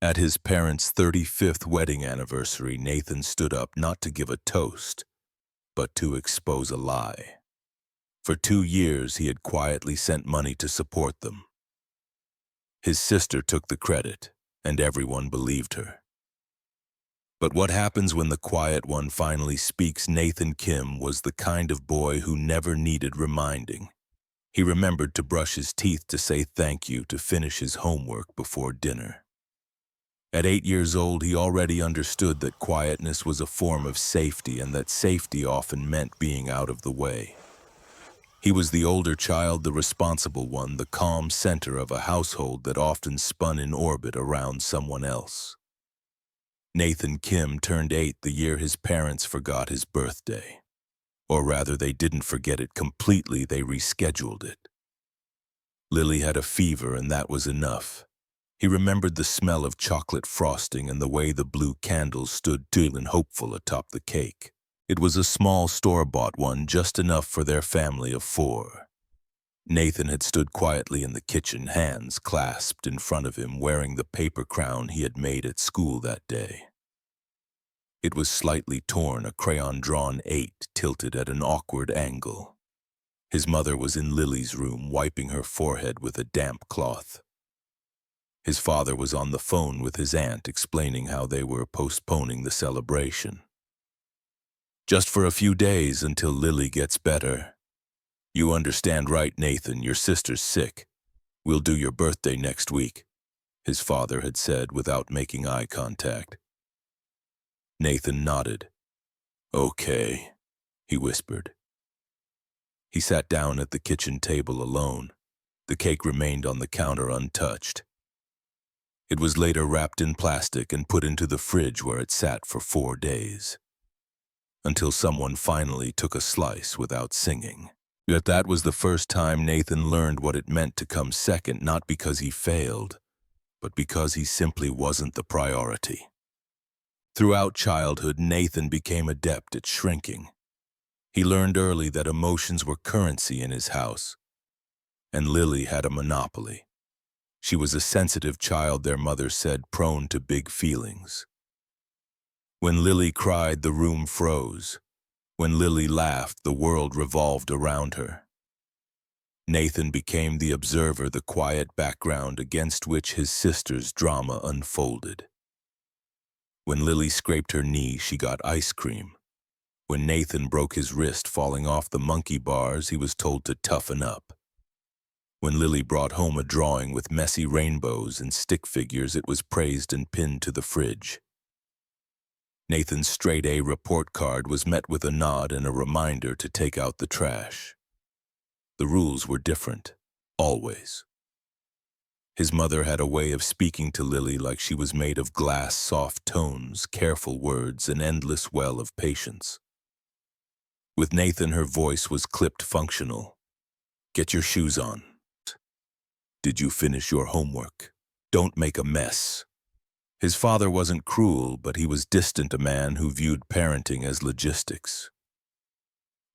At his parents' 35th wedding anniversary, Nathan stood up not to give a toast, but to expose a lie. For 2 years, he had quietly sent money to support them. His sister took the credit, and everyone believed her. But what happens when the quiet one finally speaks? Nathan Kim was the kind of boy who never needed reminding. He remembered to brush his teeth, to say thank you, to finish his homework before dinner. At 8 years old, he already understood that quietness was a form of safety, and that safety often meant being out of the way. He was the older child, the responsible one, the calm center of a household that often spun in orbit around someone else. Nathan Kim turned 8 the year his parents forgot his birthday. Or rather, they didn't forget it completely, they rescheduled it. Lily had a fever, and that was enough. He remembered the smell of chocolate frosting and the way the blue candles stood tall and hopeful atop the cake. It was a small store-bought one, just enough for their family of 4. Nathan had stood quietly in the kitchen, hands clasped in front of him, wearing the paper crown he had made at school that day. It was slightly torn, a crayon-drawn 8 tilted at an awkward angle. His mother was in Lily's room, wiping her forehead with a damp cloth. His father was on the phone with his aunt, explaining how they were postponing the celebration. "Just for a few days, until Lily gets better. You understand, right, Nathan? Your sister's sick. We'll do your birthday next week," his father had said without making eye contact. Nathan nodded. "Okay," he whispered. He sat down at the kitchen table alone. The cake remained on the counter untouched. It was later wrapped in plastic and put into the fridge, where it sat for 4 days. Until someone finally took a slice without singing. Yet that was the first time Nathan learned what it meant to come second, not because he failed, but because he simply wasn't the priority. Throughout childhood, Nathan became adept at shrinking. He learned early that emotions were currency in his house, and Lily had a monopoly. She was a sensitive child, their mother said, prone to big feelings. When Lily cried, the room froze. When Lily laughed, the world revolved around her. Nathan became the observer, the quiet background against which his sister's drama unfolded. When Lily scraped her knee, she got ice cream. When Nathan broke his wrist falling off the monkey bars, he was told to toughen up. When Lily brought home a drawing with messy rainbows and stick figures, it was praised and pinned to the fridge. Nathan's straight-A report card was met with a nod and a reminder to take out the trash. The rules were different, always. His mother had a way of speaking to Lily like she was made of glass, soft tones, careful words, an endless well of patience. With Nathan, her voice was clipped, functional. "Get your shoes on. Did you finish your homework? Don't make a mess." His father wasn't cruel, but he was distant, a man who viewed parenting as logistics.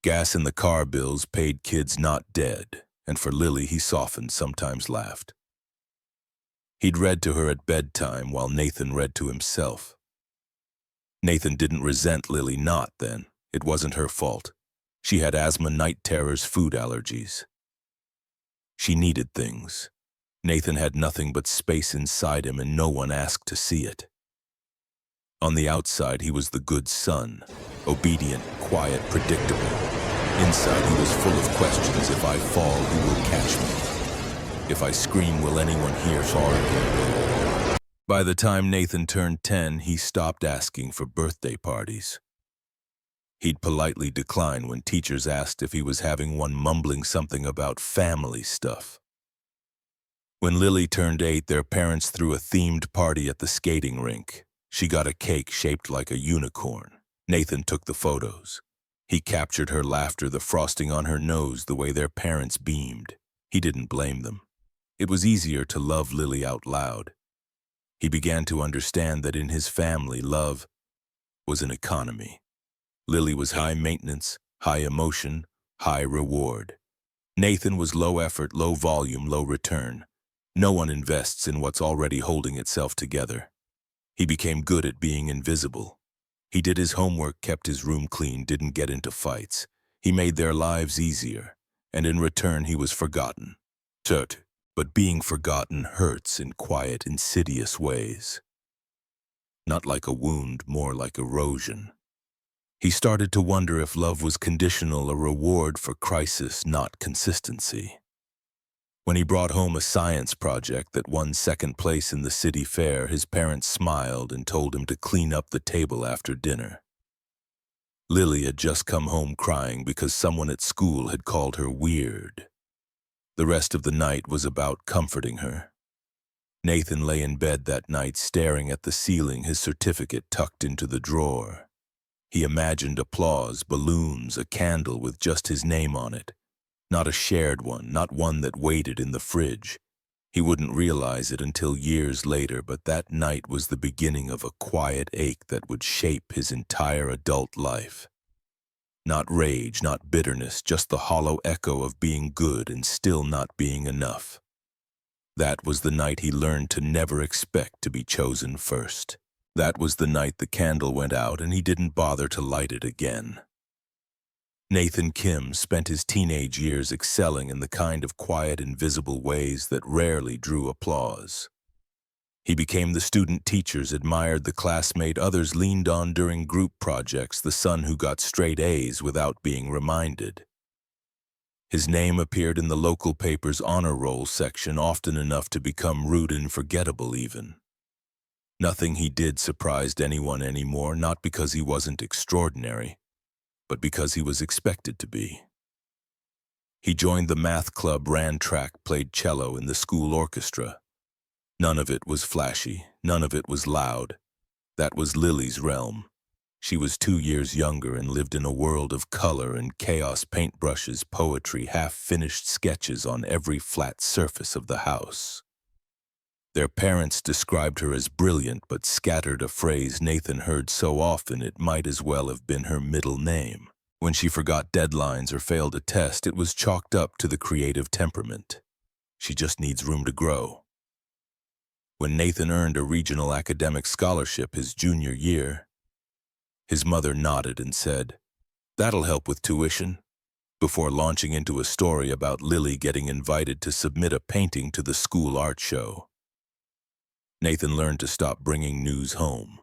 Gas in the car bills paid kids not dead, and for Lily he softened, sometimes laughed. He'd read to her at bedtime while Nathan read to himself. Nathan didn't resent Lily, not then. It wasn't her fault. She had asthma, night terrors, food allergies. She needed things. Nathan had nothing but space inside him, and no one asked to see it. On the outside, he was the good son, obedient, quiet, predictable. Inside, he was full of questions. If I fall, who will catch me? If I scream, will anyone hear? By the time Nathan turned 10, he stopped asking for birthday parties. He'd politely decline when teachers asked if he was having one, mumbling something about family stuff. When Lily turned 8, their parents threw a themed party at the skating rink. She got a cake shaped like a unicorn. Nathan took the photos. He captured her laughter, the frosting on her nose, the way their parents beamed. He didn't blame them. It was easier to love Lily out loud. He began to understand that in his family, love was an economy. Lily was high maintenance, high emotion, high reward. Nathan was low effort, low volume, low return. No one invests in what's already holding itself together. He became good at being invisible. He did his homework, kept his room clean, didn't get into fights. He made their lives easier, and in return he was forgotten. But being forgotten hurts in quiet, insidious ways. Not like a wound, more like erosion. He started to wonder if love was conditional, a reward for crisis, not consistency. When he brought home a science project that won second place in the city fair, his parents smiled and told him to clean up the table after dinner. Lily had just come home crying because someone at school had called her weird. The rest of the night was about comforting her. Nathan lay in bed that night staring at the ceiling, his certificate tucked into the drawer. He imagined applause, balloons, a candle with just his name on it. Not a shared one, not one that waited in the fridge. He wouldn't realize it until years later, but that night was the beginning of a quiet ache that would shape his entire adult life. Not rage, not bitterness, just the hollow echo of being good and still not being enough. That was the night he learned to never expect to be chosen first. That was the night the candle went out and he didn't bother to light it again. Nathan Kim spent his teenage years excelling in the kind of quiet, invisible ways that rarely drew applause. He became the student teachers admired, the classmate others leaned on during group projects, the son who got straight A's without being reminded. His name appeared in the local paper's honor roll section often enough to become rude and forgettable even. Nothing he did surprised anyone anymore, not because he wasn't extraordinary, but because he was expected to be. He joined the math club, ran track, played cello in the school orchestra. None of it was flashy, none of it was loud. That was Lily's realm. She was 2 years younger and lived in a world of color and chaos, paintbrushes, poetry, half-finished sketches on every flat surface of the house. Their parents described her as brilliant, but scattered a phrase Nathan heard so often it might as well have been her middle name. When she forgot deadlines or failed a test, it was chalked up to the creative temperament. She just needs room to grow. When Nathan earned a regional academic scholarship his junior year, his mother nodded and said, "That'll help with tuition," before launching into a story about Lily getting invited to submit a painting to the school art show. Nathan learned to stop bringing news home.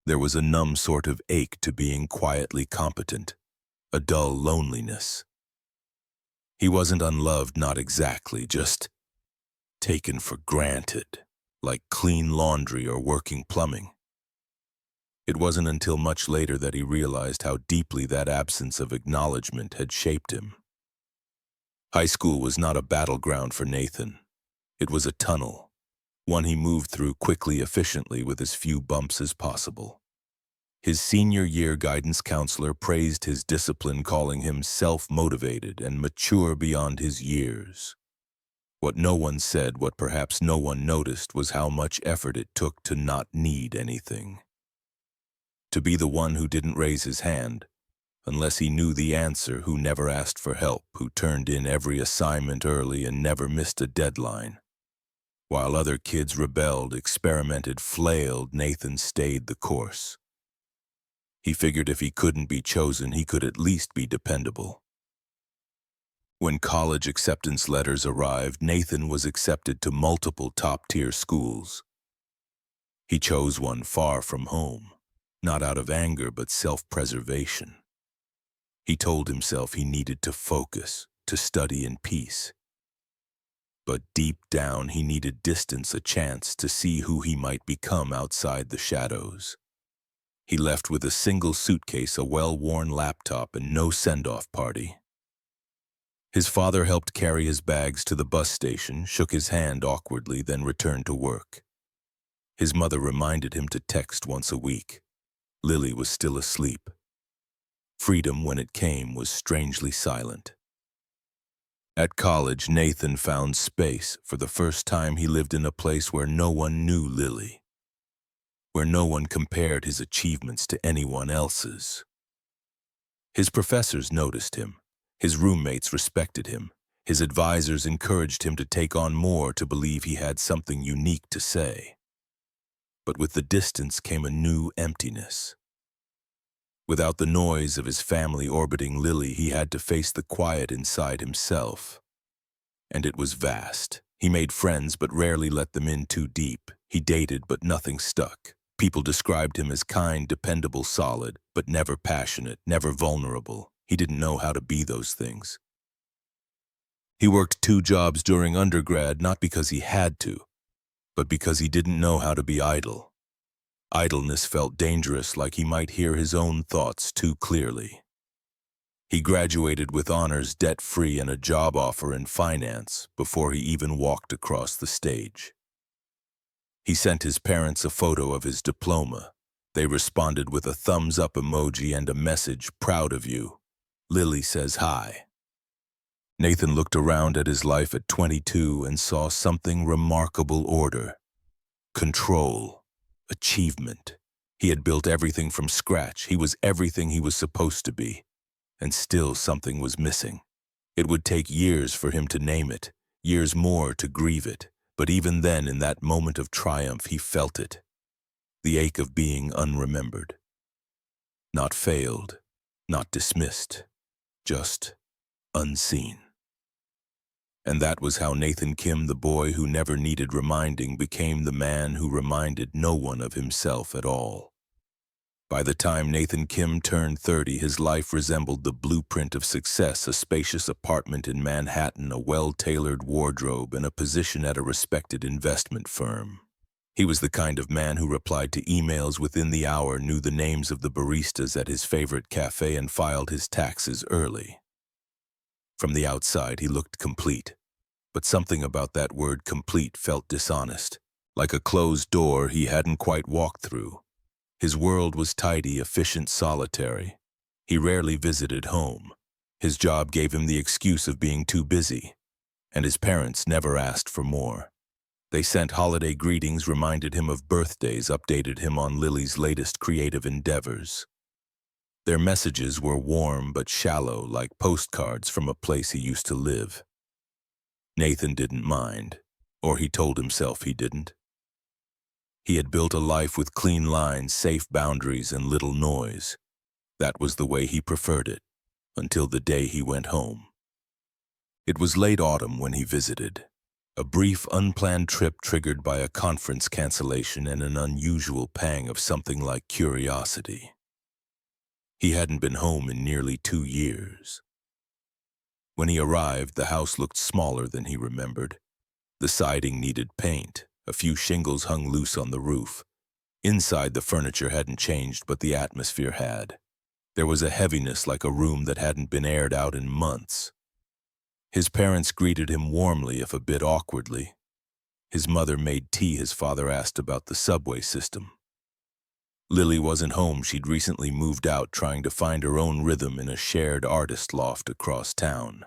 There was a numb sort of ache to being quietly competent, a dull loneliness. He wasn't unloved, not exactly, just taken for granted, like clean laundry or working plumbing. It wasn't until much later that he realized how deeply that absence of acknowledgement had shaped him. High school was not a battleground for Nathan. It was a tunnel, one he moved through quickly, efficiently, with as few bumps as possible. His senior year guidance counselor praised his discipline, calling him self-motivated and mature beyond his years. What no one said, what perhaps no one noticed, was how much effort it took to not need anything. To be the one who didn't raise his hand, unless he knew the answer, who never asked for help, who turned in every assignment early and never missed a deadline. While other kids rebelled, experimented, flailed, Nathan stayed the course. He figured if he couldn't be chosen, he could at least be dependable. When college acceptance letters arrived, Nathan was accepted to multiple top-tier schools. He chose one far from home, not out of anger but self-preservation. He told himself he needed to focus, to study in peace. But deep down he needed distance, a chance to see who he might become outside the shadows. He left with a single suitcase, a well-worn laptop, and no send-off party. His father helped carry his bags to the bus station, shook his hand awkwardly, then returned to work. His mother reminded him to text once a week. Lily was still asleep. Freedom, when it came, was strangely silent. At college, Nathan found space. For the first time, he lived in a place where no one knew Lily, where no one compared his achievements to anyone else's. His professors noticed him. His roommates respected him. His advisors encouraged him to take on more, to believe he had something unique to say. But with the distance came a new emptiness. Without the noise of his family orbiting Lily, he had to face the quiet inside himself. And it was vast. He made friends but rarely let them in too deep. He dated but nothing stuck. People described him as kind, dependable, solid, but never passionate, never vulnerable. He didn't know how to be those things. He worked 2 jobs during undergrad, not because he had to, but because he didn't know how to be idle. Idleness felt dangerous, like he might hear his own thoughts too clearly. He graduated with honors, debt-free, and a job offer in finance before he even walked across the stage. He sent his parents a photo of his diploma. They responded with a thumbs-up emoji and a message, "Proud of you. Lily says hi." Nathan looked around at his life at 22 and saw something remarkable: order, control, achievement. He had built everything from scratch. He was everything he was supposed to be. And still something was missing. It would take years for him to name it, years more to grieve it, but even then, in that moment of triumph, he felt it. The ache of being unremembered. Not failed, not dismissed, just unseen. And that was how Nathan Kim, the boy who never needed reminding, became the man who reminded no one of himself at all. By the time Nathan Kim turned 30, his life resembled the blueprint of success: a spacious apartment in Manhattan, a well-tailored wardrobe, and a position at a respected investment firm. He was the kind of man who replied to emails within the hour, knew the names of the baristas at his favorite cafe, and filed his taxes early. From the outside, he looked complete, but something about that word complete felt dishonest, like a closed door he hadn't quite walked through. His world was tidy, efficient, solitary. He rarely visited home. His job gave him the excuse of being too busy, and his parents never asked for more. They sent holiday greetings, reminded him of birthdays, updated him on Lily's latest creative endeavors. Their messages were warm but shallow, like postcards from a place he used to live. Nathan didn't mind, or he told himself he didn't. He had built a life with clean lines, safe boundaries, and little noise. That was the way he preferred it, until the day he went home. It was late autumn when he visited, a brief, unplanned trip triggered by a conference cancellation and an unusual pang of something like curiosity. He hadn't been home in nearly 2 years. When he arrived, the house looked smaller than he remembered. The siding needed paint. A few shingles hung loose on the roof. Inside, the furniture hadn't changed, but the atmosphere had. There was a heaviness, like a room that hadn't been aired out in months. His parents greeted him warmly, if a bit awkwardly. His mother made tea. His father asked about the subway system. Lily wasn't home. She'd recently moved out, trying to find her own rhythm in a shared artist loft across town.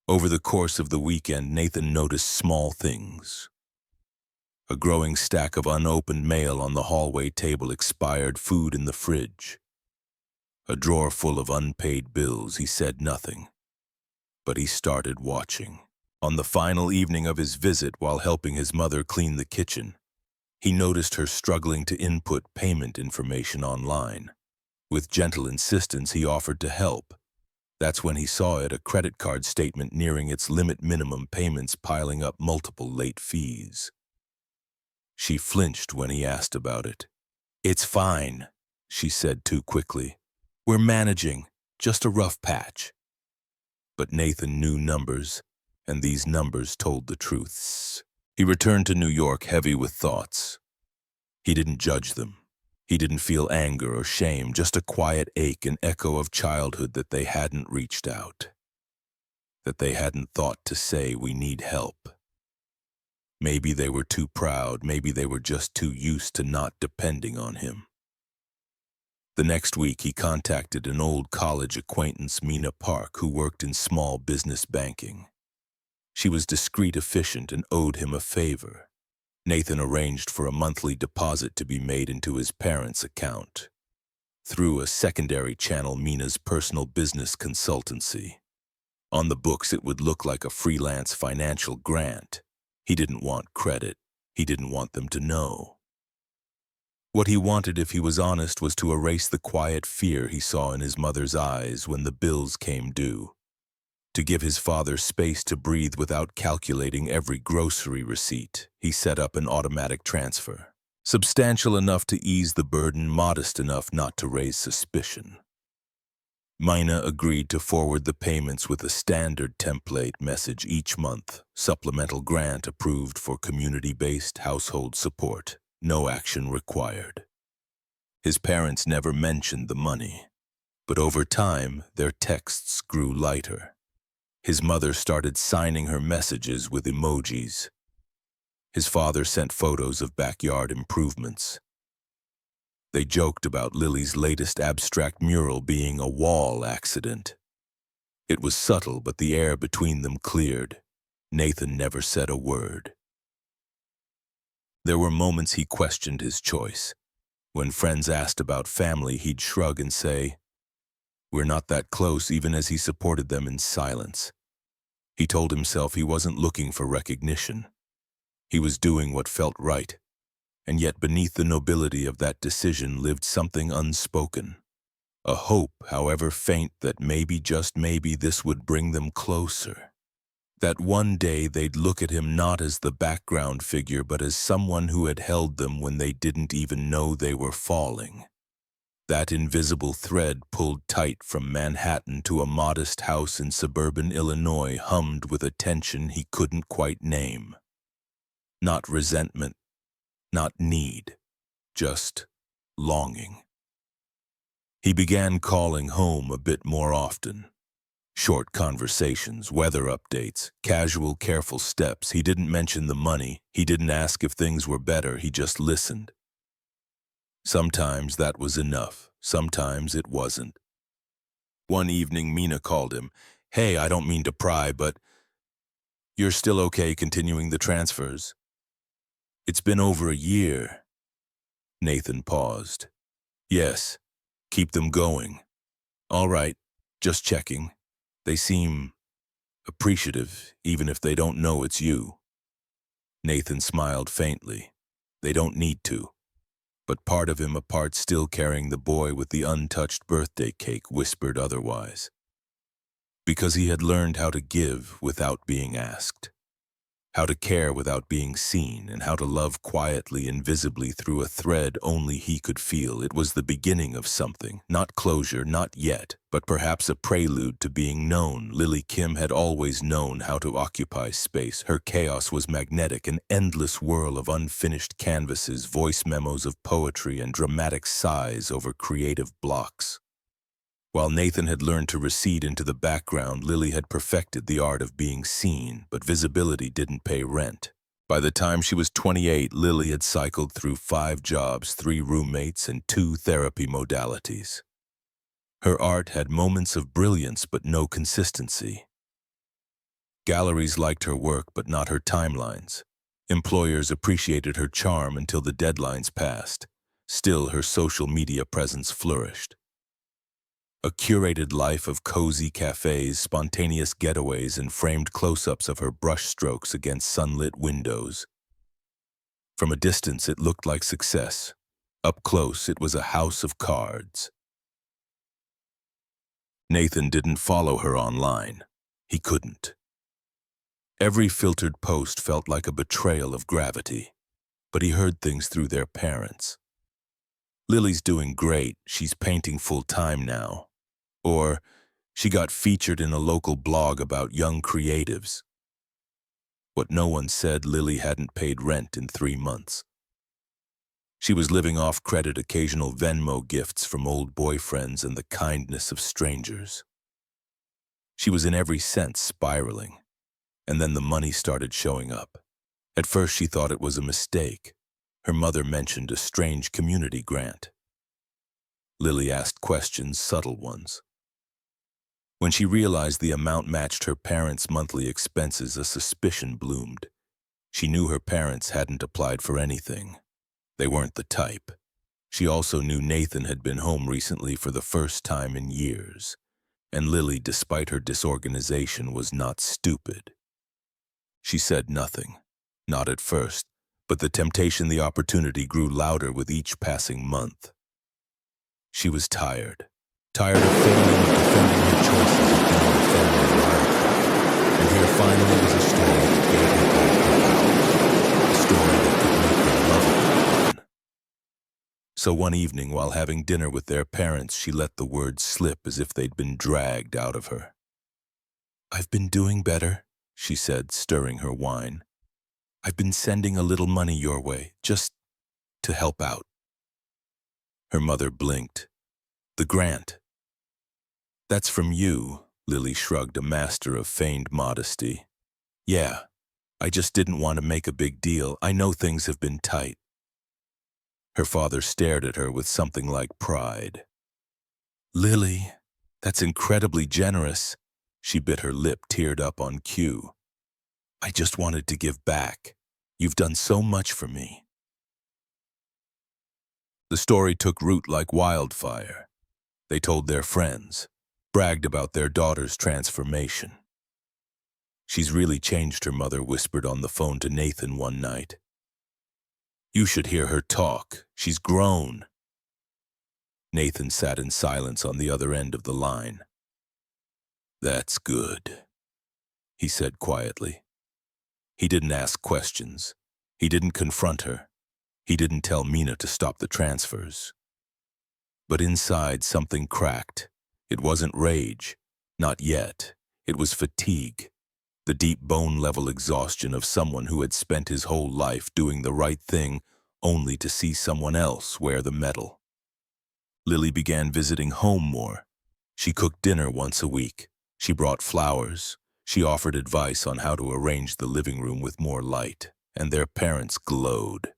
Over the course of the weekend, Nathan noticed small things. A growing stack of unopened mail on the hallway table, expired food in the fridge. A drawer full of unpaid bills. He said nothing, but he started watching. On the final evening of his visit, while helping his mother clean the kitchen, he noticed her struggling to input payment information online. With gentle insistence, he offered to help. That's when he saw it, a credit card statement nearing its limit, minimum payments piling up, multiple late fees. She flinched when he asked about it. "It's fine," she said too quickly. "We're managing, just a rough patch." But Nathan knew numbers, and these numbers told the truths. He returned to New York heavy with thoughts. He didn't judge them. He didn't feel anger or shame, just a quiet ache, an echo of childhood that they hadn't reached out, that they hadn't thought to say, "We need help." Maybe they were too proud, maybe they were just too used to not depending on him. The next week, he contacted an old college acquaintance, Mina Park, who worked in small business banking. She was discreet, efficient, and owed him a favor. Nathan arranged for a monthly deposit to be made into his parents' account. Through a secondary channel, Mina's personal business consultancy. On the books, it would look like a freelance financial grant. He didn't want credit. He didn't want them to know. What he wanted, if he was honest, was to erase the quiet fear he saw in his mother's eyes when the bills came due, to give his father space to breathe without calculating every grocery receipt. He set up an automatic transfer, substantial enough to ease the burden, modest enough not to raise suspicion. Mina agreed to forward the payments with a standard template message each month. Supplemental grant approved for community-based household support. No action required. His parents never mentioned the money, but over time, their texts grew lighter. His mother started signing her messages with emojis. His father sent photos of backyard improvements. They joked about Lily's latest abstract mural being a wall accident. It was subtle, but the air between them cleared. Nathan never said a word. There were moments he questioned his choice. When friends asked about family, he'd shrug and say, "We're not that close," even as he supported them in silence. He told himself he wasn't looking for recognition. He was doing what felt right. And yet beneath the nobility of that decision lived something unspoken. A hope, however faint, that maybe, just maybe, this would bring them closer. That one day they'd look at him not as the background figure, but as someone who had held them when they didn't even know they were falling. That invisible thread pulled tight from Manhattan to a modest house in suburban Illinois, hummed with a tension he couldn't quite name. Not resentment, not need, just longing. He began calling home a bit more often. Short conversations, weather updates, casual, careful steps. He didn't mention the money. He didn't ask if things were better. He just listened. Sometimes that was enough. Sometimes it wasn't. One evening, Mina called him. "Hey, I don't mean to pry, but you're still okay continuing the transfers? It's been over a year." Nathan paused. "Yes, keep them going." "All right, just checking. They seem appreciative, even if they don't know it's you." Nathan smiled faintly. They don't need to. But part of him, a part still carrying the boy with the untouched birthday cake, whispered otherwise. Because he had learned how to give without being asked. How to care without being seen, and how to love quietly, invisibly, through a thread only he could feel. It was the beginning of something, not closure, not yet, but perhaps a prelude to being known. Lily Kim had always known how to occupy space. Her chaos was magnetic, an endless whirl of unfinished canvases, voice memos of poetry, and dramatic sighs over creative blocks. While Nathan had learned to recede into the background, Lily had perfected the art of being seen, but visibility didn't pay rent. By the time she was 28, Lily had cycled through 5 jobs, 3 roommates, and 2 therapy modalities. Her art had moments of brilliance, but no consistency. Galleries liked her work, but not her timelines. Employers appreciated her charm until the deadlines passed. Still, her social media presence flourished. A curated life of cozy cafes, spontaneous getaways, and framed close-ups of her brushstrokes against sunlit windows. From a distance, it looked like success. Up close, it was a house of cards. Nathan didn't follow her online. He couldn't. Every filtered post felt like a betrayal of gravity, but he heard things through their parents. "Lily's doing great. She's painting full-time now." Or, "She got featured in a local blog about young creatives." What no one said, Lily hadn't paid rent in 3 months. She was living off credit, occasional Venmo gifts from old boyfriends, and the kindness of strangers. She was in every sense spiraling, and then the money started showing up. At first she thought it was a mistake. Her mother mentioned a strange community grant. Lily asked questions, subtle ones. When she realized the amount matched her parents' monthly expenses, a suspicion bloomed. She knew her parents hadn't applied for anything. They weren't the type. She also knew Nathan had been home recently for the first time in years. And Lily, despite her disorganization, was not stupid. She said nothing, not at first, But the temptation, the opportunity grew louder with each passing month. She was tired. Tired of failing at defending her choices of being a family rival. And here finally was a story that gave her back her power. A story that could make her love again. So one evening, while having dinner with their parents, she let the words slip as if they'd been dragged out of her. "I've been doing better," she said, stirring her wine. "I've been sending a little money your way, just to help out." Her mother blinked. "The grant." "That's from you," Lily shrugged, a master of feigned modesty. "Yeah, I just didn't want to make a big deal. I know things have been tight." Her father stared at her with something like pride. "Lily, that's incredibly generous." She bit her lip, teared up on cue. "I just wanted to give back. You've done so much for me." The story took root like wildfire. They told their friends, bragged about their daughter's transformation. "She's really changed," her mother whispered on the phone to Nathan one night. "You should hear her talk. She's grown." Nathan sat in silence on the other end of the line. "That's good," he said quietly. He didn't ask questions. He didn't confront her. He didn't tell Mina to stop the transfers. But inside, something cracked. It wasn't rage. Not yet. It was fatigue. The deep bone-level exhaustion of someone who had spent his whole life doing the right thing only to see someone else wear the medal. Lily began visiting home more. She cooked dinner once a week. She brought flowers. She offered advice on how to arrange the living room with more light, and their parents glowed.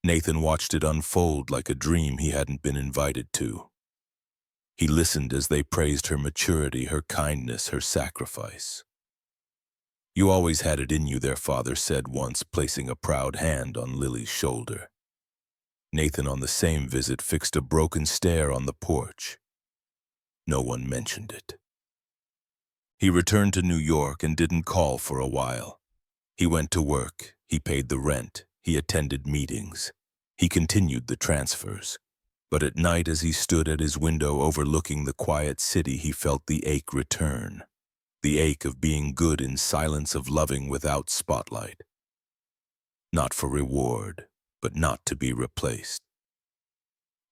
Nathan watched it unfold like a dream he hadn't been invited to. He listened as they praised her maturity, her kindness, her sacrifice. "You always had it in you," their father said once, placing a proud hand on Lily's shoulder. Nathan, on the same visit, fixed a broken stare on the porch. No one mentioned it. He returned to New York and didn't call for a while. He went to work. He paid the rent. He attended meetings. He continued the transfers. But at night, as he stood at his window overlooking the quiet city, he felt the ache return. The ache of being good in silence, of loving without spotlight. Not for reward, but not to be replaced.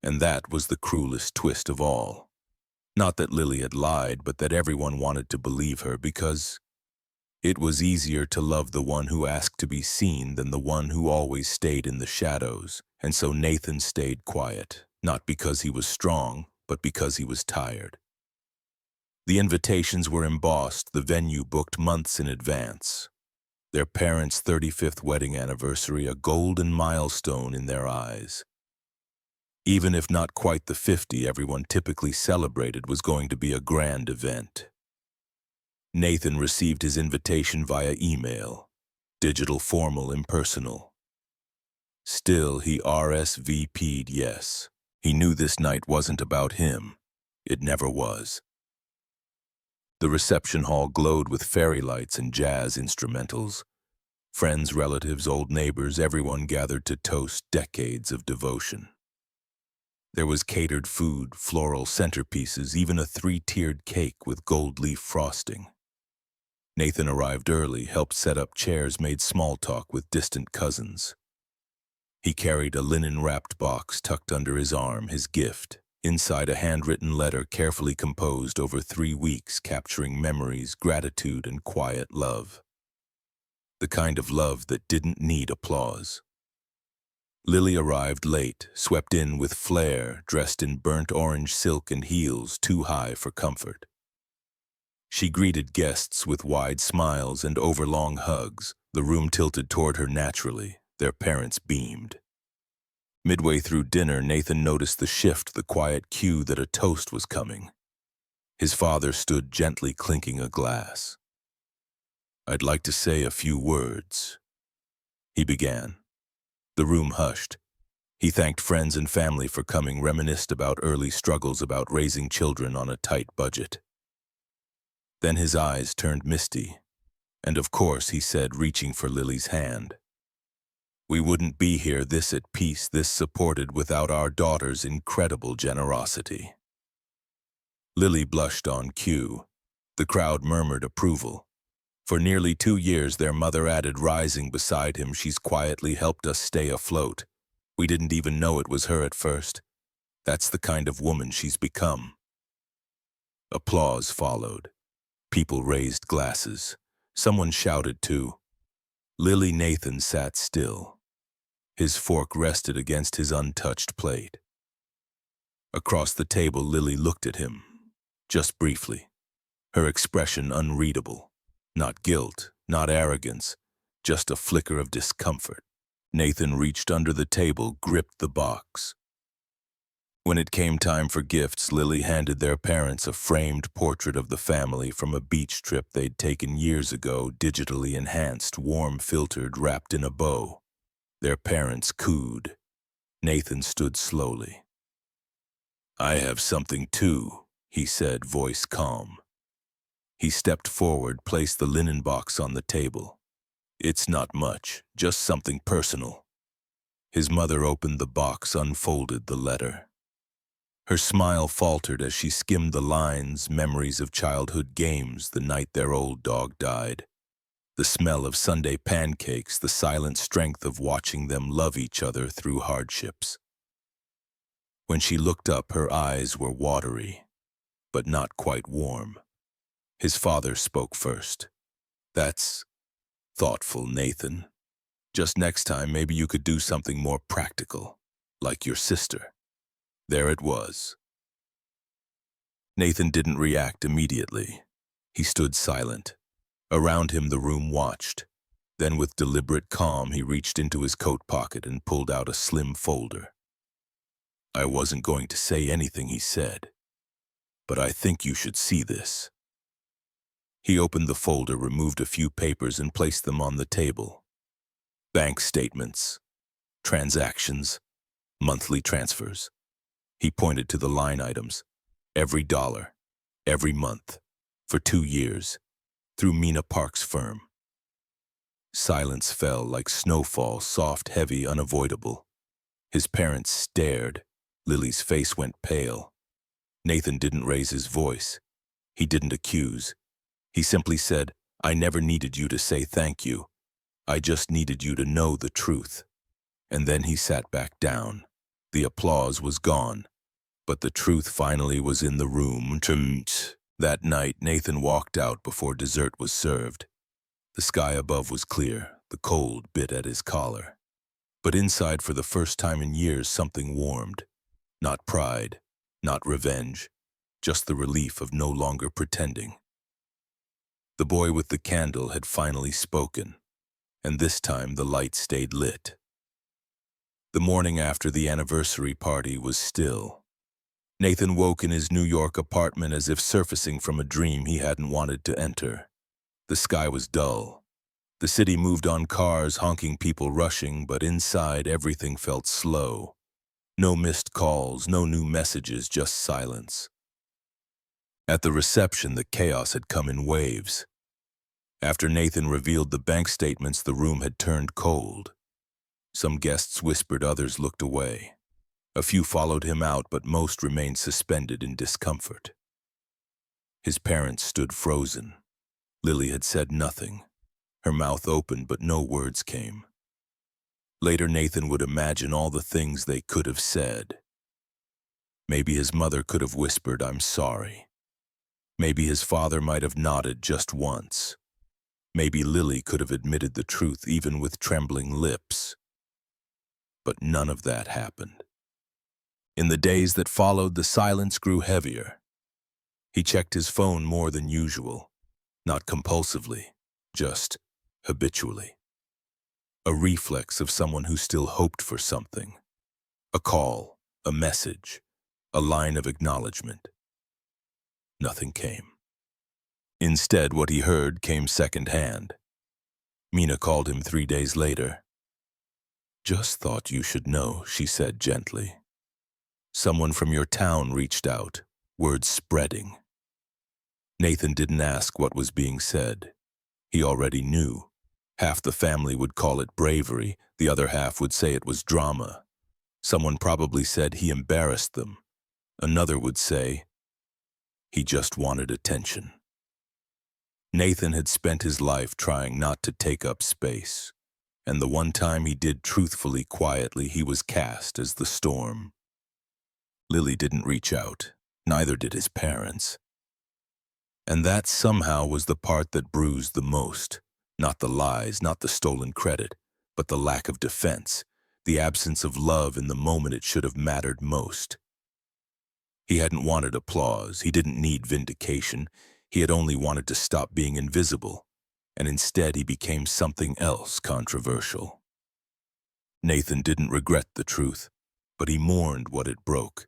And that was the cruelest twist of all. Not that Lily had lied, but that everyone wanted to believe her, because it was easier to love the one who asked to be seen than the one who always stayed in the shadows. And so Nathan stayed quiet, not because he was strong, but because he was tired. The invitations were embossed, the venue booked months in advance. Their parents' 35th wedding anniversary, a golden milestone in their eyes. Even if not quite the 50 everyone typically celebrated, was going to be a grand event. Nathan received his invitation via email, digital, formal, impersonal. Still, he RSVP'd yes. He knew this night wasn't about him. It never was. The reception hall glowed with fairy lights and jazz instrumentals. Friends, relatives, old neighbors, everyone gathered to toast decades of devotion. There was catered food, floral centerpieces, even a 3-tiered cake with gold leaf frosting. Nathan arrived early, helped set up chairs, made small talk with distant cousins. He carried a linen-wrapped box tucked under his arm, his gift. Inside, a handwritten letter carefully composed over 3 weeks, capturing memories, gratitude, and quiet love. The kind of love that didn't need applause. Lily arrived late, swept in with flair, dressed in burnt orange silk and heels too high for comfort. She greeted guests with wide smiles and overlong hugs. The room tilted toward her naturally. Their parents beamed. Midway through dinner, Nathan noticed the shift, the quiet cue that a toast was coming. His father stood gently clinking a glass. "I'd like to say a few words," he began. The room hushed. He thanked friends and family for coming, reminisced about early struggles, about raising children on a tight budget. Then his eyes turned misty, and of course, he said, reaching for Lily's hand, We wouldn't be here this at peace, this supported without our daughter's incredible generosity. Lily blushed on cue. The crowd murmured approval. For nearly 2 years, their mother added, rising beside him, she's quietly helped us stay afloat. We didn't even know it was her at first. That's the kind of woman she's become. Applause followed. People raised glasses. Someone shouted too. Lily Nathan sat still. His fork rested against his untouched plate. Across the table, Lily looked at him, just briefly, her expression unreadable. Not guilt, not arrogance, just a flicker of discomfort. Nathan reached under the table, gripped the box. When it came time for gifts, Lily handed their parents a framed portrait of the family from a beach trip they'd taken years ago, digitally enhanced, warm-filtered, wrapped in a bow. Their parents cooed. Nathan stood slowly. "I have something too," he said, voice calm. He stepped forward, placed the linen box on the table. "It's not much, just something personal." His mother opened the box, unfolded the letter. Her smile faltered as she skimmed the lines, memories of childhood games, the night their old dog died. The smell of Sunday pancakes, the silent strength of watching them love each other through hardships. When she looked up, her eyes were watery, but not quite warm. His father spoke first. "That's thoughtful, Nathan. Just next time, maybe you could do something more practical, like your sister." There it was. Nathan didn't react immediately. He stood silent. Around him, the room watched. Then, with deliberate calm, he reached into his coat pocket and pulled out a slim folder. "I wasn't going to say anything," he said, "but I think you should see this." He opened the folder, removed a few papers, and placed them on the table. Bank statements, transactions, monthly transfers. He pointed to the line items. Every dollar, every month, for 2 years, through Mina Park's firm. Silence fell like snowfall, soft, heavy, unavoidable. His parents stared. Lily's face went pale. Nathan didn't raise his voice. He didn't accuse. He simply said, "I never needed you to say thank you. I just needed you to know the truth." And then he sat back down. The applause was gone, but the truth finally was in the room. That night, Nathan walked out before dessert was served. The sky above was clear. The cold bit at his collar. But inside, for the first time in years, something warmed. Not pride, not revenge, just the relief of no longer pretending. The boy with the candle had finally spoken, and this time the light stayed lit. The morning after the anniversary party was still. Nathan woke in his New York apartment as if surfacing from a dream he hadn't wanted to enter. The sky was dull. The city moved on cars, honking, people rushing, but inside everything felt slow. No missed calls, no new messages, just silence. At the reception, the chaos had come in waves. After Nathan revealed the bank statements, the room had turned cold. Some guests whispered, others looked away. A few followed him out, but most remained suspended in discomfort. His parents stood frozen. Lily had said nothing. Her mouth opened, but no words came. Later, Nathan would imagine all the things they could have said. Maybe his mother could have whispered, "I'm sorry." Maybe his father might have nodded just once. Maybe Lily could have admitted the truth, even with trembling lips. But none of that happened. In the days that followed, the silence grew heavier. He checked his phone more than usual, not compulsively, just habitually. A reflex of someone who still hoped for something. A call, a message, a line of acknowledgement. Nothing came. Instead, what he heard came secondhand. Mina called him 3 days later. "Just thought you should know," she said gently. "Someone from your town reached out, word spreading." Nathan didn't ask what was being said. He already knew. Half the family would call it bravery, The other half would say it was drama. Someone probably said he embarrassed them. Another would say he just wanted attention. Nathan had spent his life trying not to take up space, and the one time he did truthfully, quietly, he was cast as the storm. Lily didn't reach out, neither did his parents. And that somehow was the part that bruised the most. Not the lies, not the stolen credit, but the lack of defense, the absence of love in the moment it should have mattered most. He hadn't wanted applause, he didn't need vindication, he had only wanted to stop being invisible, and instead he became something else controversial. Nathan didn't regret the truth, but he mourned what it broke.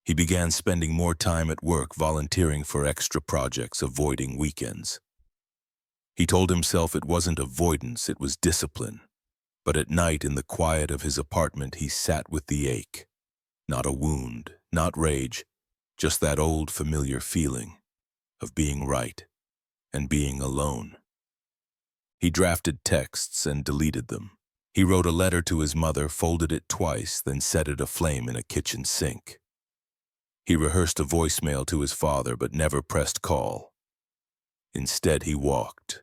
He began spending more time at work, volunteering for extra projects, avoiding weekends. He told himself it wasn't avoidance, it was discipline. But at night, in the quiet of his apartment, he sat with the ache. Not a wound, not rage, just that old familiar feeling of being right and being alone. He drafted texts and deleted them. He wrote a letter to his mother, folded it twice, then set it aflame in a kitchen sink. He rehearsed a voicemail to his father, but never pressed call. Instead, he walked.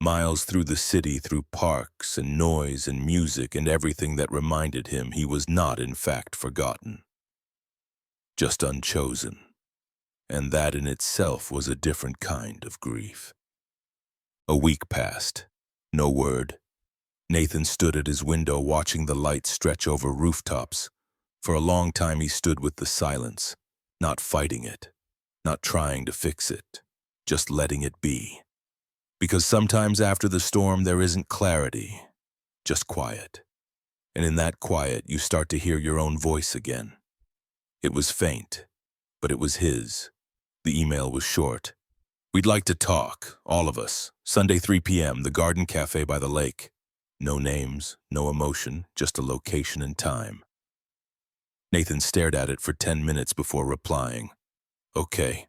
Miles through the city, through parks and noise and music and everything that reminded him he was not, in fact, forgotten. Just unchosen. And that in itself was a different kind of grief. A week passed. No word. Nathan stood at his window watching the light stretch over rooftops. For a long time he stood with the silence, not fighting it, not trying to fix it, just letting it be. Because sometimes after the storm there isn't clarity, just quiet. And in that quiet you start to hear your own voice again. It was faint, but it was his. The email was short. "We'd like to talk, all of us. Sunday 3 p.m., the Garden Cafe by the lake." No names, no emotion, just a location and time. Nathan stared at it for 10 minutes before replying, "Okay."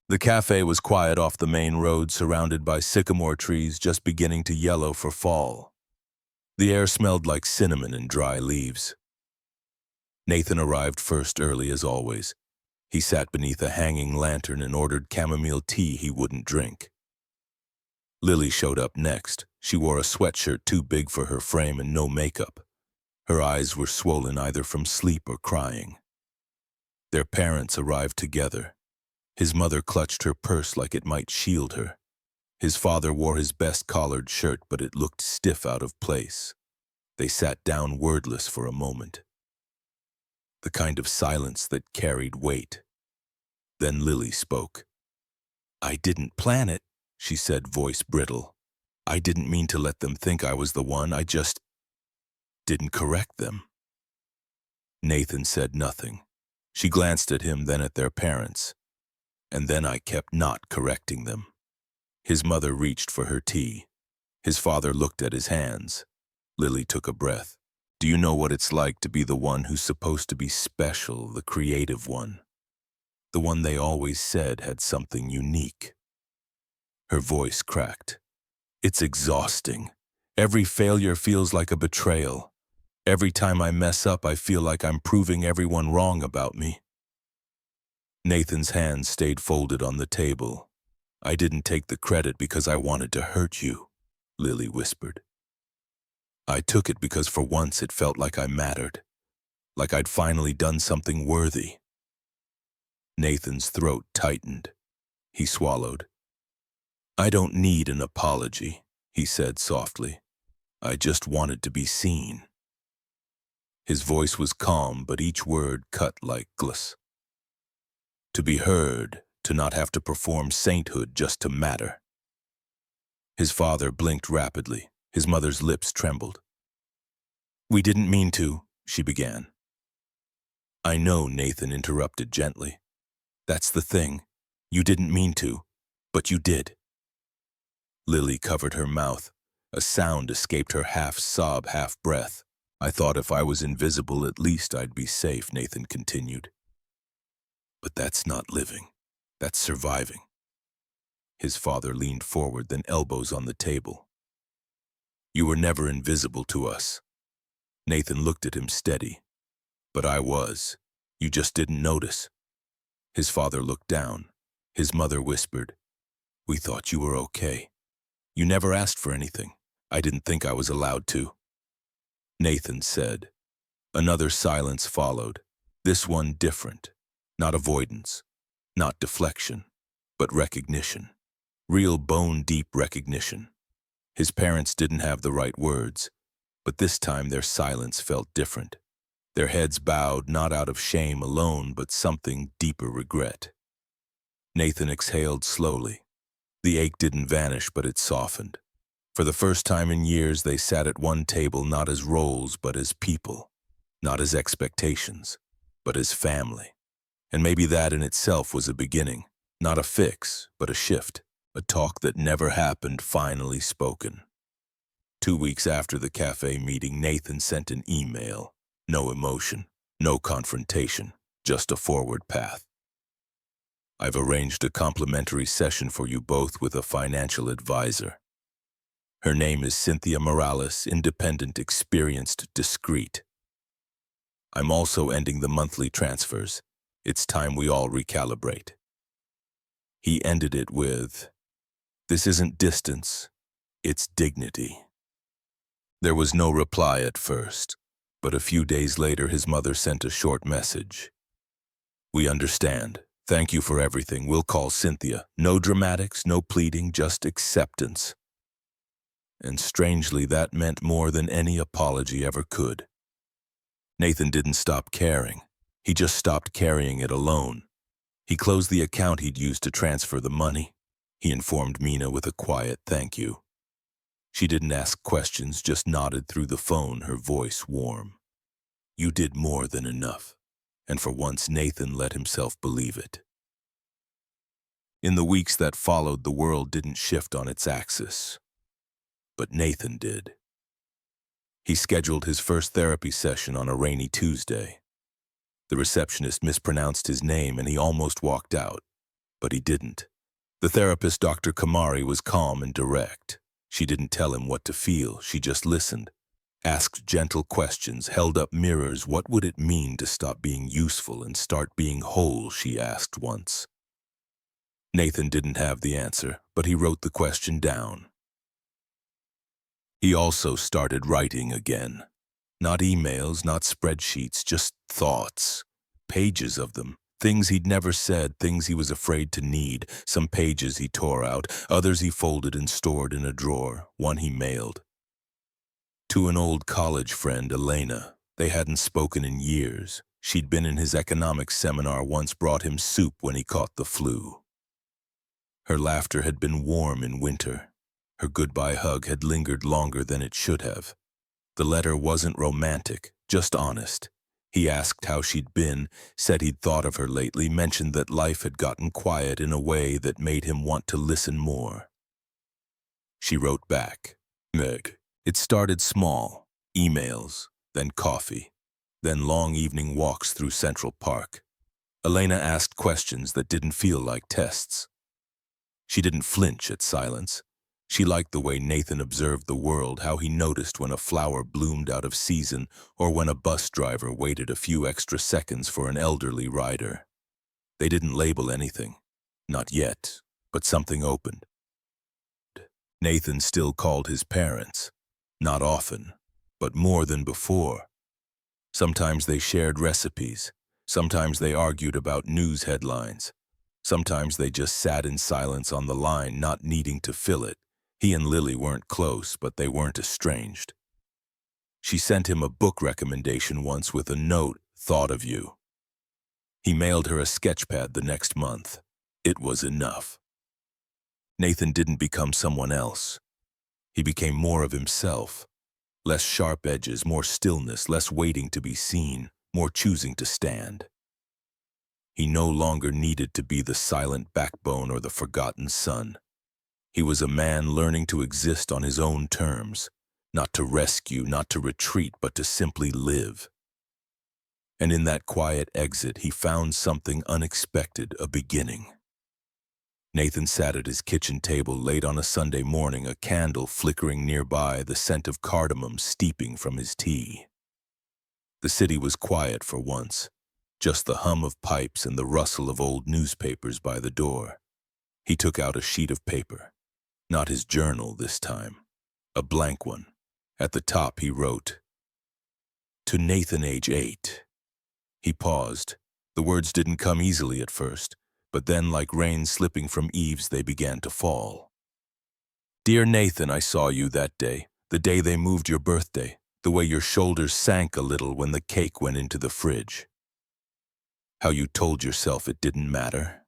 The cafe was quiet off the main road, surrounded by sycamore trees just beginning to yellow for fall. The air smelled like cinnamon and dry leaves. Nathan arrived first, early as always. He sat beneath a hanging lantern and ordered chamomile tea he wouldn't drink. Lily showed up next. She wore a sweatshirt too big for her frame and no makeup. Her eyes were swollen either from sleep or crying. Their parents arrived together. His mother clutched her purse like it might shield her. His father wore his best collared shirt, but it looked stiff out of place. They sat down wordless for a moment. The kind of silence that carried weight. Then Lily spoke. "I didn't plan it," she said, voice brittle. "I didn't mean to let them think I was the one. I just didn't correct them." Nathan said nothing. She glanced at him, then at their parents. And then I kept not correcting them. His mother reached for her tea. His father looked at his hands. Lily took a breath. "Do you know what it's like to be the one who's supposed to be special, the creative one? The one they always said had something unique." Her voice cracked. "It's exhausting. Every failure feels like a betrayal. Every time I mess up, I feel like I'm proving everyone wrong about me." Nathan's hands stayed folded on the table. "I didn't take the credit because I wanted to hurt you," Lily whispered. "I took it because for once it felt like I mattered, like I'd finally done something worthy." Nathan's throat tightened. He swallowed. "I don't need an apology," he said softly. "I just wanted to be seen." His voice was calm, but each word cut like glass. To be heard, to not have to perform sainthood just to matter. His father blinked rapidly. His mother's lips trembled. "We didn't mean to," she began. "I know," Nathan interrupted gently. "That's the thing. You didn't mean to, but you did." Lily covered her mouth. A sound escaped her, half sob, half breath. "I thought if I was invisible, at least I'd be safe," Nathan continued. "But that's not living. That's surviving." His father leaned forward, then elbows on the table. You were never invisible to us." Nathan looked at him steady. "But I was. You just didn't notice." His father looked down. His mother whispered, "We thought you were okay. You never asked for anything. I didn't think I was allowed to." Nathan said. Another silence followed, this one different. Not avoidance, not deflection, but recognition. Real bone-deep recognition. His parents didn't have the right words, but this time their silence felt different. Their heads bowed not out of shame alone, but something deeper regret. Nathan exhaled slowly. The ache didn't vanish, but it softened. For the first time in years, they sat at one table not as roles, but as people. Not as expectations, but as family. And maybe that in itself was a beginning. Not a fix, but a shift. A talk that never happened, finally spoken. 2 weeks after the cafe meeting, Nathan sent an email. No emotion, no confrontation, just a forward path. "I've arranged a complimentary session for you both with a financial advisor. Her name is Cynthia Morales, independent, experienced, discreet. I'm also ending the monthly transfers. It's time we all recalibrate." He ended it with, "This isn't distance, it's dignity." There was no reply at first, but a few days later his mother sent a short message. "We understand. Thank you for everything. We'll call Cynthia. No dramatics, no pleading, just acceptance." And strangely, that meant more than any apology ever could. Nathan didn't stop caring. He just stopped carrying it alone. He closed the account he'd used to transfer the money. He informed Mina with a quiet thank you. She didn't ask questions, just nodded through the phone, her voice warm. "You did more than enough." And for once Nathan let himself believe it. In the weeks that followed, the world didn't shift on its axis. But Nathan did. He scheduled his first therapy session on a rainy Tuesday. The receptionist mispronounced his name and he almost walked out, but he didn't. The therapist, Dr. Kamari, was calm and direct. She didn't tell him what to feel, she just listened. Asked gentle questions, held up mirrors. What would it mean to stop being useful and start being whole, she asked once. Nathan didn't have the answer, but he wrote the question down. He also started writing again. Not emails, not spreadsheets, just thoughts. Pages of them. Things he'd never said, things he was afraid to need. Some pages he tore out, others he folded and stored in a drawer. One he mailed. To an old college friend, Elena. They hadn't spoken in years. She'd been in his economics seminar once, brought him soup when he caught the flu. Her laughter had been warm in winter. Her goodbye hug had lingered longer than it should have. The letter wasn't romantic, just honest. He asked how she'd been, said he'd thought of her lately, mentioned that life had gotten quiet in a way that made him want to listen more. She wrote back, "Meg." It started small, emails, then coffee, then long evening walks through Central Park. Elena asked questions that didn't feel like tests. She didn't flinch at silence. She liked the way Nathan observed the world, how he noticed when a flower bloomed out of season or when a bus driver waited a few extra seconds for an elderly rider. They didn't label anything. Not yet, but something opened. Nathan still called his parents. Not often, but more than before. Sometimes they shared recipes. Sometimes they argued about news headlines. Sometimes they just sat in silence on the line, not needing to fill it. He and Lily weren't close, but they weren't estranged. She sent him a book recommendation once with a note, "Thought of you." He mailed her a sketchpad the next month. It was enough. Nathan didn't become someone else. He became more of himself. Less sharp edges, more stillness, less waiting to be seen, more choosing to stand. He no longer needed to be the silent backbone or the forgotten son. He was a man learning to exist on his own terms, not to rescue, not to retreat, but to simply live. And in that quiet exit, he found something unexpected, a beginning. Nathan sat at his kitchen table late on a Sunday morning, a candle flickering nearby, the scent of cardamom steeping from his tea. The city was quiet for once, just the hum of pipes and the rustle of old newspapers by the door. He took out a sheet of paper. Not his journal this time. A blank one. At the top he wrote, "To Nathan, age 8. He paused. The words didn't come easily at first, but then, like rain slipping from eaves, they began to fall. "Dear Nathan, I saw you that day, the day they moved your birthday, the way your shoulders sank a little when the cake went into the fridge. How you told yourself it didn't matter.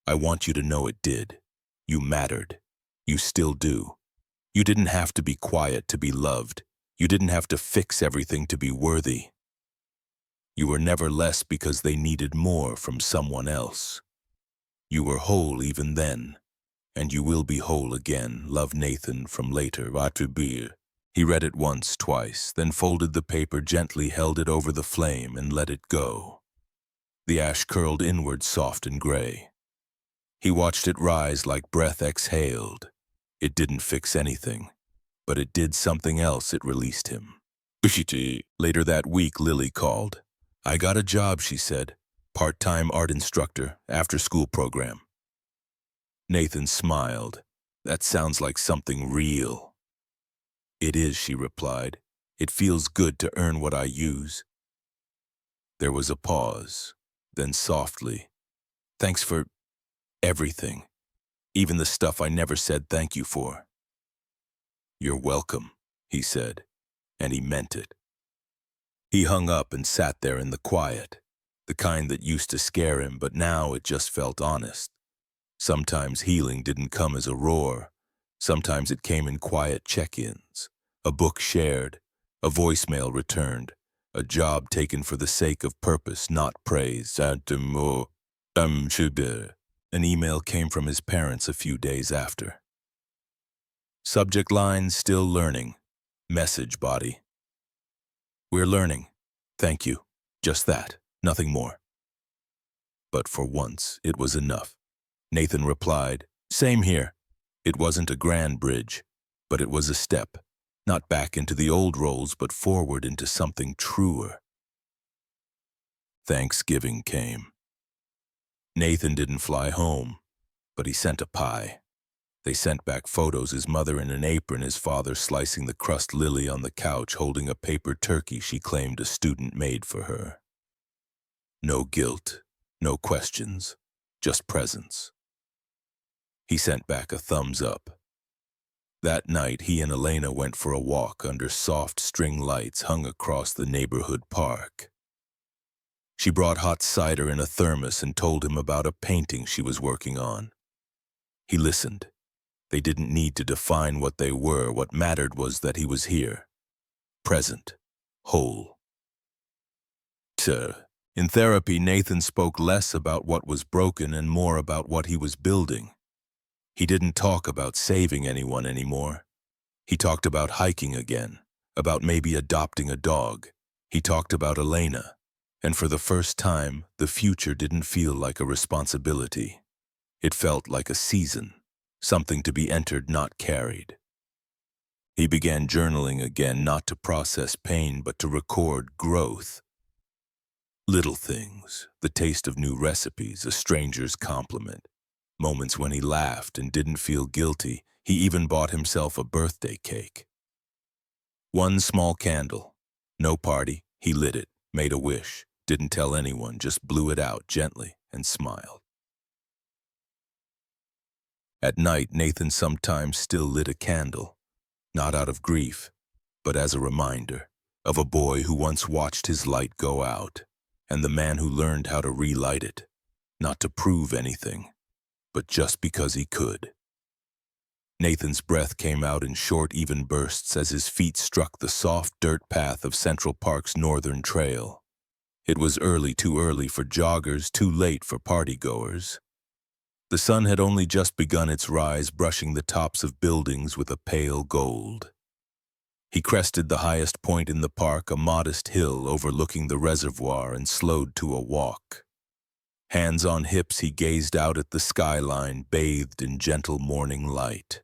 I want you to know it did. You mattered. You still do. You didn't have to be quiet to be loved. You didn't have to fix everything to be worthy. You were never less because they needed more from someone else. You were whole even then, and you will be whole again. Love, Nathan, from later, Atubir." He read it once, twice, then folded the paper gently, held it over the flame, and let it go. The ash curled inward, soft and gray. He watched it rise like breath exhaled. It didn't fix anything, but it did something else. It released him. Later that week, Lily called. "I got a job," she said. "Part-time art instructor, after-school program." Nathan smiled. "That sounds like something real." "It is," she replied. "It feels good to earn what I use." There was a pause, then softly, "Thanks for everything, even the stuff I never said thank you for." "You're welcome," he said, and he meant it. He hung up and sat there in the quiet, the kind that used to scare him, but now it just felt honest. Sometimes healing didn't come as a roar. Sometimes it came in quiet check-ins, a book shared, a voicemail returned, a job taken for the sake of purpose, not praise. An email came from his parents a few days after. Subject line, "Still learning." Message body, "We're learning. Thank you." Just that, nothing more. But for once, it was enough. Nathan replied, "Same here." It wasn't a grand bridge, but it was a step, not back into the old roles, but forward into something truer. Thanksgiving came. Nathan didn't fly home, but he sent a pie. They sent back photos, his mother in an apron, his father slicing the crust, Lily on the couch holding a paper turkey she claimed a student made for her. No guilt, no questions, just presence. He sent back a thumbs up. That night, he and Elena went for a walk under soft string lights hung across the neighborhood park. She brought hot cider in a thermos and told him about a painting she was working on. He listened. They didn't need to define what they were. What mattered was that he was here, present, whole. In therapy, Nathan spoke less about what was broken and more about what he was building. He didn't talk about saving anyone anymore. He talked about hiking again, about maybe adopting a dog. He talked about Elena, and for the first time, the future didn't feel like a responsibility. It felt like a season. Something to be entered, not carried. He began journaling again, not to process pain, but to record growth. Little things, the taste of new recipes, a stranger's compliment, moments when he laughed and didn't feel guilty. He even bought himself a birthday cake. One small candle. No party. He lit it, made a wish, didn't tell anyone, just blew it out gently and smiled. At night, Nathan sometimes still lit a candle, not out of grief, but as a reminder of a boy who once watched his light go out, and the man who learned how to relight it, not to prove anything, but just because he could. Nathan's breath came out in short, even bursts as his feet struck the soft dirt path of Central Park's northern trail. It was early, too early for joggers, too late for partygoers. The sun had only just begun its rise, brushing the tops of buildings with a pale gold. He crested the highest point in the park, a modest hill overlooking the reservoir, and slowed to a walk. Hands on hips, he gazed out at the skyline, bathed in gentle morning light.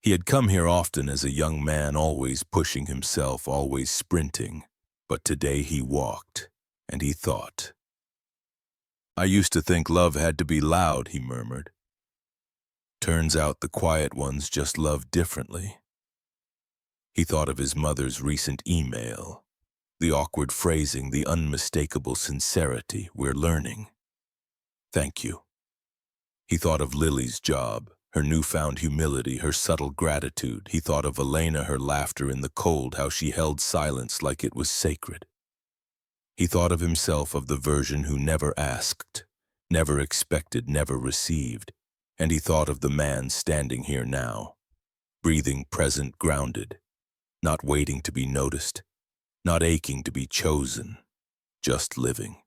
He had come here often as a young man, always pushing himself, always sprinting. But today he walked, and he thought. "I used to think love had to be loud," he murmured. "Turns out the quiet ones just love differently." He thought of his mother's recent email. The awkward phrasing, the unmistakable sincerity. "We're learning. Thank you." He thought of Lily's job, her newfound humility, her subtle gratitude. He thought of Elena, her laughter in the cold, how she held silence like it was sacred. He thought of himself, of the version who never asked, never expected, never received. And he thought of the man standing here now, breathing present, grounded, not waiting to be noticed, not aching to be chosen, just living.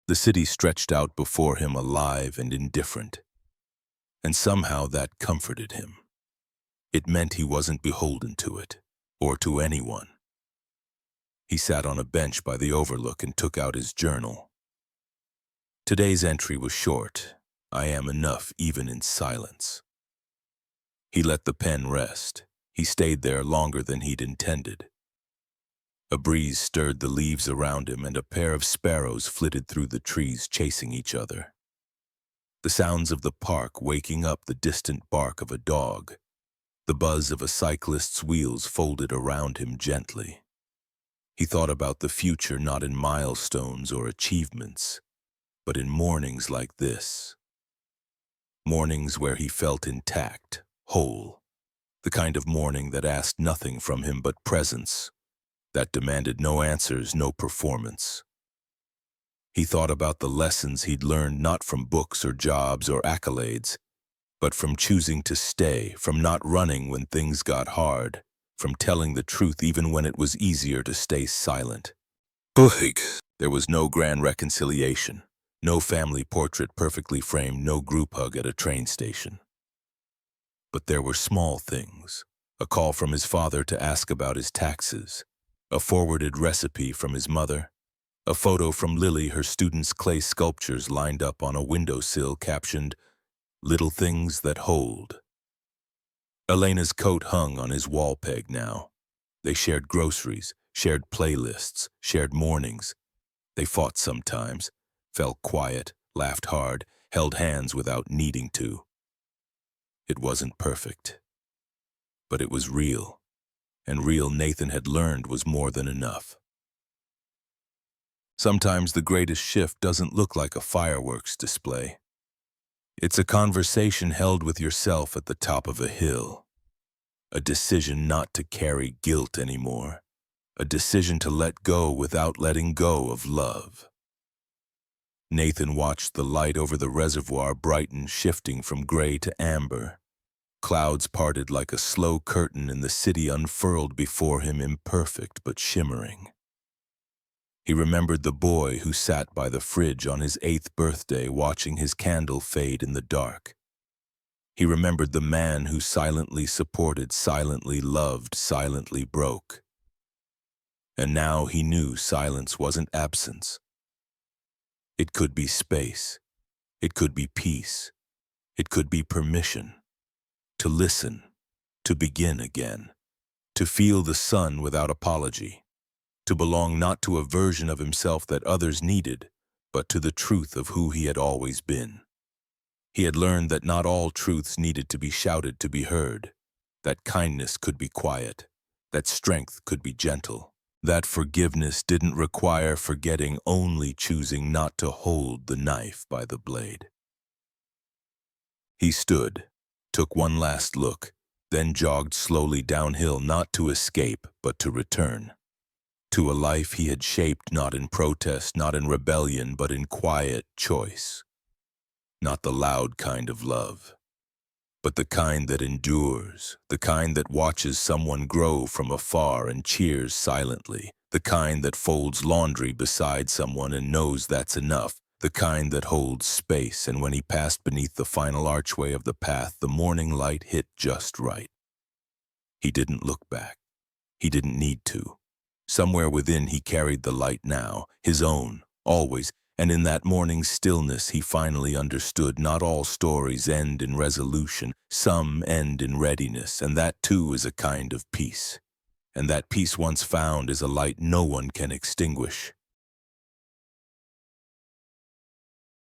The city stretched out before him, alive and indifferent, and somehow that comforted him. It meant he wasn't beholden to it, or to anyone. He sat on a bench by the overlook and took out his journal. Today's entry was short. "I am enough even in silence." He let the pen rest. He stayed there longer than he'd intended. A breeze stirred the leaves around him, and a pair of sparrows flitted through the trees, chasing each other. The sounds of the park waking up, the distant bark of a dog, the buzz of a cyclist's wheels folded around him gently. He thought about the future, not in milestones or achievements, but in mornings like this. Mornings where he felt intact, whole, the kind of morning that asked nothing from him but presence, that demanded no answers, no performance. He thought about the lessons he'd learned, not from books or jobs or accolades, but from choosing to stay, from not running when things got hard, from telling the truth even when it was easier to stay silent. There was no grand reconciliation, no family portrait perfectly framed, no group hug at a train station. But there were small things: a call from his father to ask about his taxes, a forwarded recipe from his mother, a photo from Lily, her students' clay sculptures lined up on a windowsill captioned, "Little things that hold." Elena's coat hung on his wall peg now. They shared groceries, shared playlists, shared mornings. They fought sometimes, fell quiet, laughed hard, held hands without needing to. It wasn't perfect, but it was real, and real, Nathan had learned, was more than enough. Sometimes the greatest shift doesn't look like a fireworks display. It's a conversation held with yourself at the top of a hill. A decision not to carry guilt anymore. A decision to let go without letting go of love. Nathan watched the light over the reservoir brighten, shifting from gray to amber. Clouds parted like a slow curtain, and the city unfurled before him, imperfect but shimmering. He remembered the boy who sat by the fridge on his 8th birthday, watching his candle fade in the dark. He remembered the man who silently supported, silently loved, silently broke. And now he knew silence wasn't absence. It could be space. It could be peace. It could be permission. To listen. To begin again. To feel the sun without apology. To belong not to a version of himself that others needed, but to the truth of who he had always been. He had learned that not all truths needed to be shouted to be heard, that kindness could be quiet, that strength could be gentle, that forgiveness didn't require forgetting, only choosing not to hold the knife by the blade. He stood, took one last look, then jogged slowly downhill, not to escape, but to return. To a life he had shaped, not in protest, not in rebellion, but in quiet choice. Not the loud kind of love, but the kind that endures, the kind that watches someone grow from afar and cheers silently, the kind that folds laundry beside someone and knows that's enough, the kind that holds space. And when he passed beneath the final archway of the path, the morning light hit just right. He didn't look back. He didn't need to. Somewhere within he carried the light now, his own, always, and in that morning's stillness he finally understood not all stories end in resolution, some end in readiness, and that too is a kind of peace. And that peace once found is a light no one can extinguish.